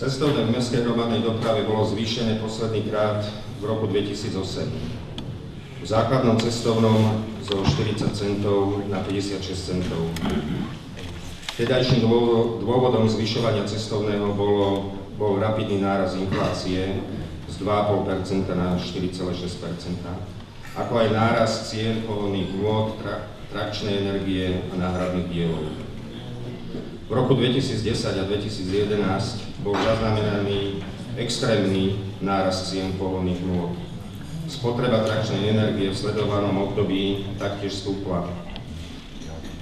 Cestovné v mestskej hromadnej doprave bolo zvýšené posledný krát v roku 2008. V základnom cestovnom zo 40 centov na 56 centov. Vtedajším dôvodom zvyšovania cestovného bol rapidný náraz inflácie z 2,5% na 4,6%, ako aj nárast cien pohonných hmôt, trakčnej energie a náhradných dielov. V roku 2010 a 2011 bol zaznamenaný extrémny nárast cien pohonných hmôt. Spotreba trakčnej energie v sledovanom období taktiež stúpla.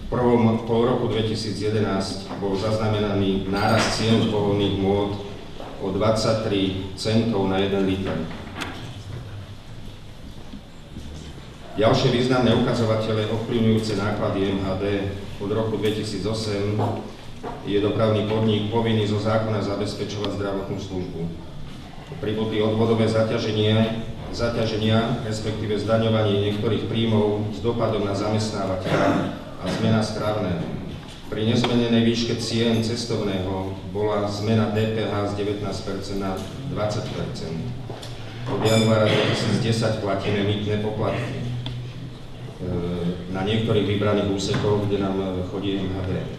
V prvom pol roku 2011 bol zaznamenaný nárast cien pohonných hmôt o 23 centov na 1 liter. Ďalšie významné ukazovatele ovplyvňujúce náklady MHD od roku 2008 je dopravný podnik povinný zo zákona zabezpečovať zdravotnú službu. Pribudli odvodové zaťaženia, respektíve zdaňovanie niektorých príjmov s dopadom na zamestnávateľa a zmena strávneho. Pri nezmenenej výške cien cestovného bola zmena DPH z 19% na 20%. Od januára 2010 platíme mýtne poplatky na niektorých vybraných úsekoch, kde nám chodí MHD.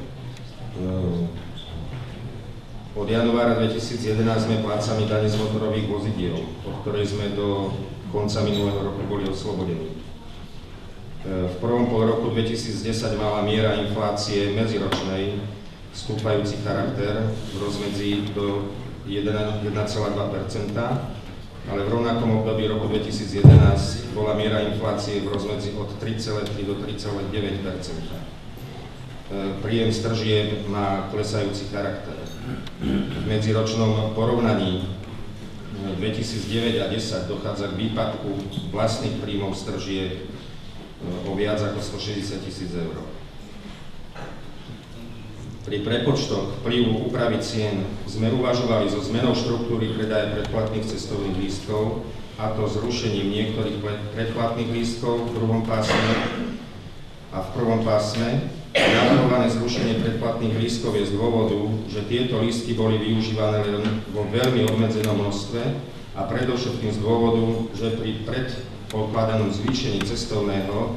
Od januára 2011 sme plácami dane z motorových vozidiel, od ktorej sme do konca minulého roku boli oslobodení. V prvom pol roku 2010 mala miera inflácie medziročnej stúpajúci charakter v rozmedzi do 1,2%, ale v rovnakom období roku 2011 bola miera inflácie v rozmedzi od 3,3 do 3,9%. Príjem z tržieb má klesajúci charakter. V medziročnom porovnaní 2009 a 2010 dochádza k výpadku vlastných príjmov z tržieb o viac ako 160 000 eur. Pri prepočtoch vplyvu úpravy cien sme uvažovali so zmenou štruktúry predaja predplatných cestovných lístkov, a to zrušením niektorých predplatných lístkov v druhom pásme a v prvom pásme. Navrhované zrušenie predplatných lístkov je z dôvodu, že tieto lístky boli využívané len vo veľmi obmedzenom množstve a predovšetkým z dôvodu, že pri predpokladanom zvýšení cestovného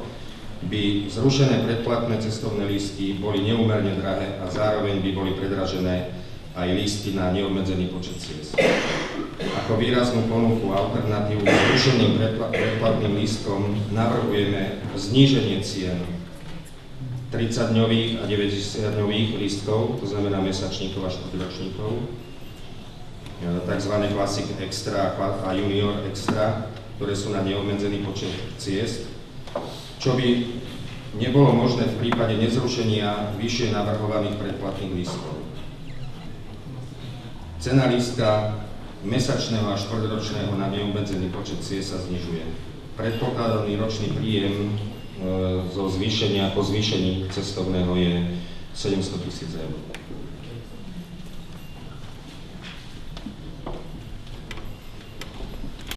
by zrušené predplatné cestovné lístky boli neúmerne drahé a zároveň by boli predražené aj lístky na neobmedzený počet ciest. Ako výraznú ponuku a alternatívu k zrušeným predplatným lístkom navrhujeme zníženie cien 30-dňových a 90-dňových lístkov, to znamená mesačníkov a štvrťročníkov, tzv. Classic Extra a Junior Extra, ktoré sú na neobmedzený počet ciest, čo by nebolo možné v prípade nezrušenia vyššie navrhovaných predplatných lístkov. Cena lístka mesačného a štvrťročného na neobmedzený počet ciest sa znižuje. Predpokladaný ročný príjem po zvýšení cestovného je 700 000 eur.